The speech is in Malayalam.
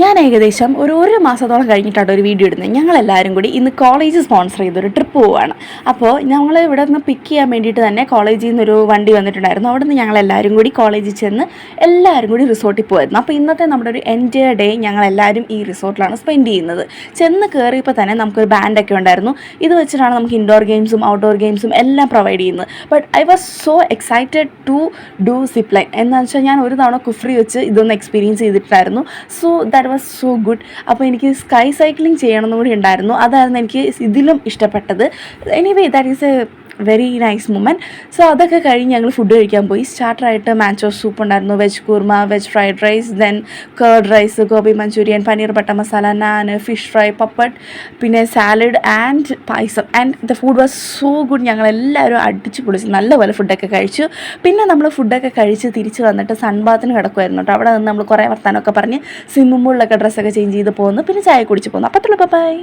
ഞാൻ ഏകദേശം ഒരു മാസത്തോളം കഴിഞ്ഞിട്ടാണ് ഒരു വീഡിയോ ഇടുന്നത്. ഞങ്ങളെല്ലാവരും കൂടി ഇന്ന് കോളേജ് സ്പോൺസർ ചെയ്തൊരു ട്രിപ്പ് പോവുകയാണ്. അപ്പോൾ ഞങ്ങൾ ഇവിടെ നിന്ന് പിക്ക് ചെയ്യാൻ വേണ്ടിയിട്ട് തന്നെ കോളേജിൽ നിന്നൊരു വണ്ടി വന്നിട്ടുണ്ടായിരുന്നു. അവിടെ നിന്ന് ഞങ്ങളെല്ലാവരും കൂടി കോളേജിൽ ചെന്ന് എല്ലാവരും കൂടി റിസോർട്ടിൽ പോയിരുന്നു. അപ്പോൾ ഇന്നത്തെ നമ്മുടെ ഒരു എൻറ്റയർ ഡേ ഞങ്ങളെല്ലാവരും ഈ റിസോർട്ടിലാണ് സ്പെൻഡ് ചെയ്യുന്നത്. ചെന്ന് കയറിയപ്പോൾ തന്നെ നമുക്കൊരു ബാൻഡൊക്കെ ഉണ്ടായിരുന്നു. ഇത് വെച്ചിട്ടാണ് നമുക്ക് ഇൻഡോർ ഗെയിംസും ഔട്ട്ഡോർ ഗെയിംസും എല്ലാം പ്രൊവൈഡ് ചെയ്യുന്നത്. But I was so excited to do zip line. എന്താണെന്ന് വെച്ചാൽ ഞാൻ ഒരു തവണ കുഫ്രി വെച്ച് ഇതൊന്ന് എക്സ്പീരിയൻസ് ചെയ്തിട്ടായിരുന്നു. So that was so good. അപ്പോൾ എനിക്ക് സ്കൈ സൈക്ലിംഗ് ചെയ്യണമെന്നും കൂടി ഉണ്ടായിരുന്നു. അതായിരുന്നു എനിക്ക് ഇതിലും ഇഷ്ടപ്പെട്ടത്. Anyway that is a very nice moment. So അതൊക്കെ കഴിഞ്ഞ് ഞങ്ങൾ ഫുഡ് കഴിക്കാൻ പോയി. സ്റ്റാർട്ടറായിട്ട് മാച്ചോ സൂപ്പ് ഉണ്ടായിരുന്നു, veg kurma, veg fried rice, then curd rice, gobi manchurian, paneer butter masala, naan, fish fry, papad, പിന്നെ salad and payasam. And the food was so good. ഞങ്ങളെല്ലാവരും അടിച്ച് പൊളിച്ച് നല്ലപോലെ ഫുഡൊക്കെ കഴിച്ചു. പിന്നെ നമ്മൾ ഫുഡൊക്കെ കഴിച്ച് തിരിച്ച് വന്നിട്ട് സൺബാത്തിന് കിടക്കുമായിരുന്നു കേട്ടോ. അവിടെ നിന്ന് നമ്മൾ കുറേ വർത്താനമൊക്കെ പറഞ്ഞ് സ്വിമ്മിംഗ് പൂളിലൊക്കെ ഡ്രസ്സൊക്കെ ചേഞ്ച് ചെയ്ത് പോകുന്നു. പിന്നെ ചായ കുടിച്ച് പോകുന്നു. അപ്പോൾ ബൈ.